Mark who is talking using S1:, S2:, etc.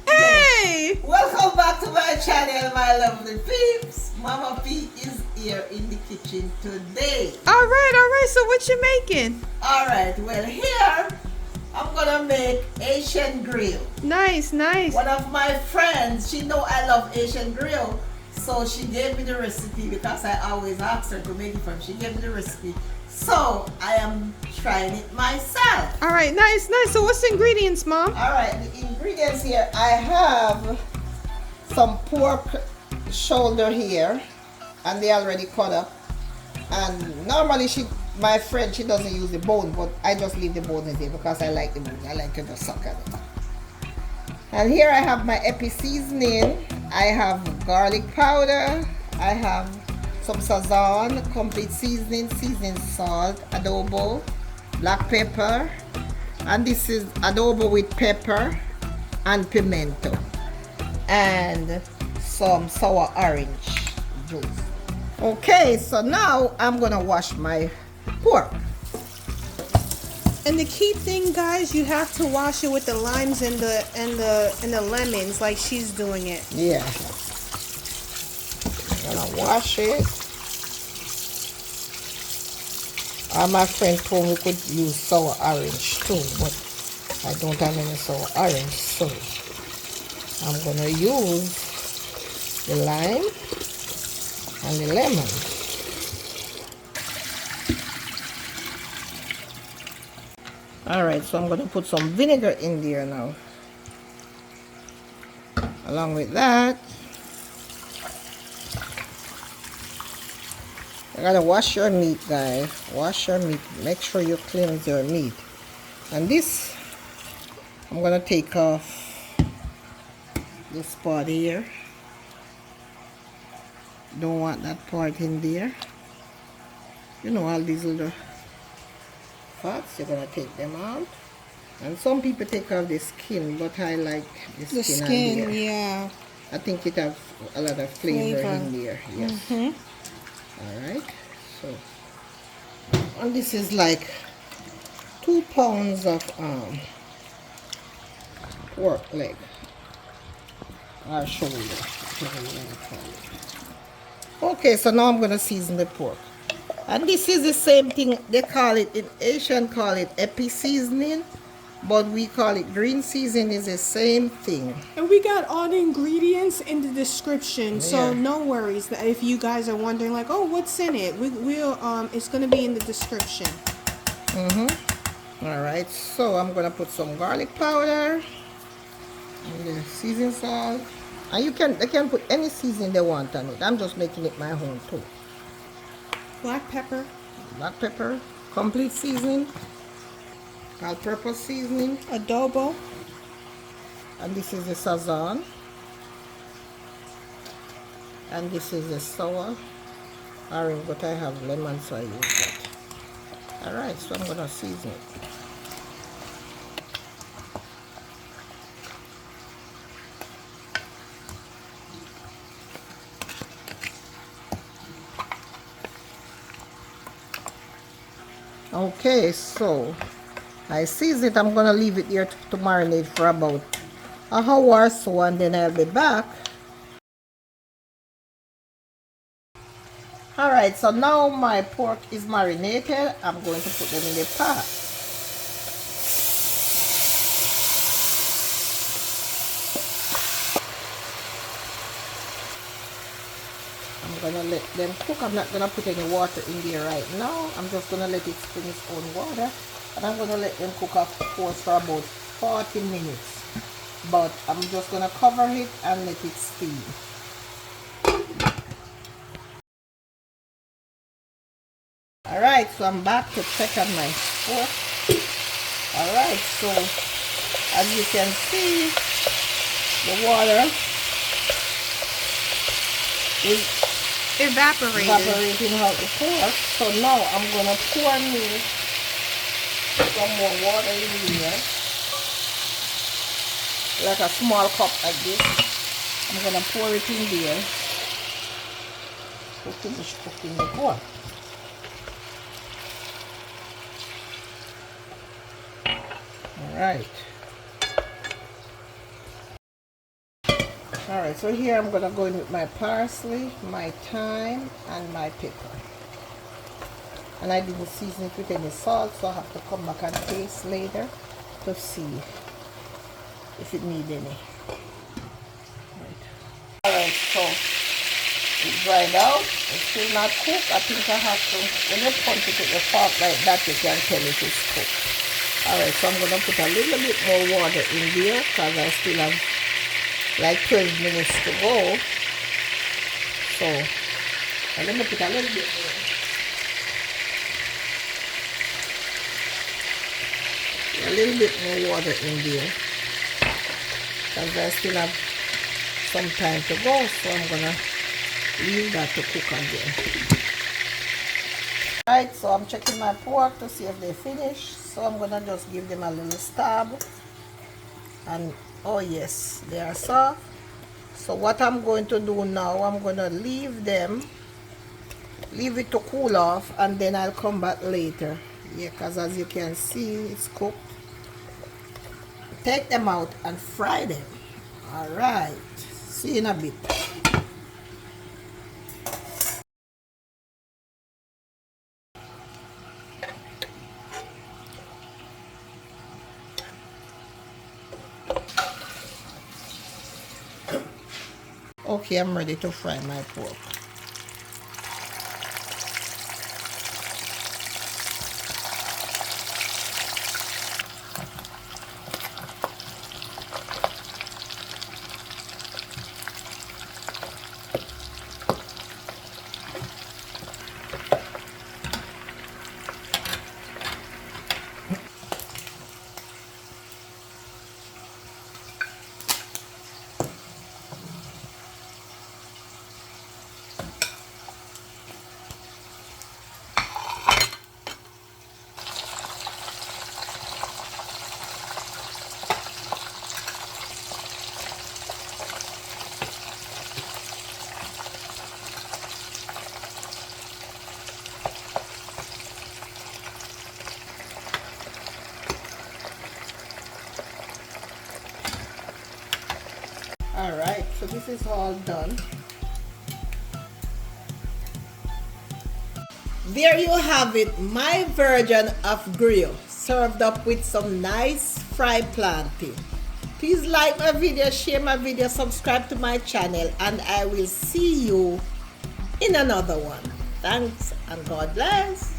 S1: Hey!
S2: Welcome back to my channel, my lovely peeps. Mama P is here in the kitchen today.
S1: Alright, so what you making?
S2: Alright, well here, I'm gonna make Haitian griot.
S1: Nice.
S2: One of my friends, she know I love Haitian griot, so she gave me the recipe because I always ask her to make it for me. She gave me the recipe, so I am trying it myself.
S1: Alright, nice. So what's the ingredients, Mom?
S2: Alright, the ingredients here, I have some pork shoulder here, and they already cut up. And normally my friend, she doesn't use the bone, but I just leave the bone in there because I like the bone. I like to just suck at it. And here I have my epis seasoning. I have garlic powder. I have some sazon, complete seasoning salt, adobo, black pepper, and this is adobo with pepper and pimento, and some sour orange juice. Okay, so now I'm gonna wash my pork.
S1: And the key thing, guys, you have to wash it with the limes and the lemons, like she's doing it.
S2: Yeah, I'm gonna wash it. My friend told me we could use sour orange too, but I don't have any sour orange, so I'm gonna use the lime and the lemon. Alright, so I'm gonna put some vinegar in there now. Along with that, you gotta wash your meat, guys. Wash your meat. Make sure you cleanse your meat. And this, I'm gonna take off this part here. Don't want that part in there. You know, all these little fats, you're gonna take them out. And some people take off the skin, but I like the skin on there.
S1: Yeah.
S2: I think it has a lot of flavor in there. Yes. Alright, so, and this is like 2 pounds of pork leg or shoulder. Okay, so now I'm gonna season the pork, and this is the same thing. They call it in Asian, call it epis seasoning, but we call it green seasoning. Is the same thing.
S1: And we got all the ingredients in the description, so
S2: Yeah.
S1: no worries if you guys are wondering, like, oh, what's in it? We'll it's gonna be in the description.
S2: All right, so I'm gonna put some garlic powder and the seasoning salt. And they can put any seasoning they want on it. I'm just making it my own too.
S1: Black pepper.
S2: Black pepper, complete seasoning, all-purpose seasoning,
S1: Adobo.
S2: and this is the sazon, and this is the sour orange, but I have lemon, so I use that. All right, so I'm gonna season it. Okay, so I season it. I'm gonna leave it here to marinate for about an hour or so, and then I'll be back. Alright, so now my pork is marinated. I'm going to put them in the pot. I'm gonna let them cook. I'm not gonna put any water in there right now. I'm just gonna let it spin its own water, and I'm gonna let them cook, of course, for about 40 minutes. But I'm just gonna cover it and let it steam. Alright, so I'm back to check on my pork. Alright, so as you can see, the water is evaporating out the pork. So now I'm gonna pour me some more water in here, like a small cup like this. I'm gonna pour it in there to finish cooking the pork. Alright. Alright, so here I'm gonna go in with my parsley, my thyme, and my pepper. And I didn't season it with any salt, so I have to come back and taste later to see if it needs any. Alright, so it's dried out. It's still not cooked. I think I have to, when you punch it with your fork like that, you can tell if it's cooked. Alright, so I'm going to put a little bit more water in there because I still have like 12 minutes to go. So, let me put a little bit more. A little bit more water in there because I still have some time to go, so I'm gonna leave that to cook again. Alright, so I'm checking my pork to see if they finished, so I'm gonna just give them a little stab, and oh yes, they are soft. So what I'm going to do now, I'm gonna leave it to cool off, and then I'll come back later. Yeah, because as you can see, it's cooked. Take them out and fry them. Alright, see you in a bit. Okay, I'm ready to fry my pork. Alright, so this is all done. There you have it, my version of griot, served up with some nice fried plantain. Please like my video, share my video, subscribe to my channel, and I will see you in another one. Thanks and God bless.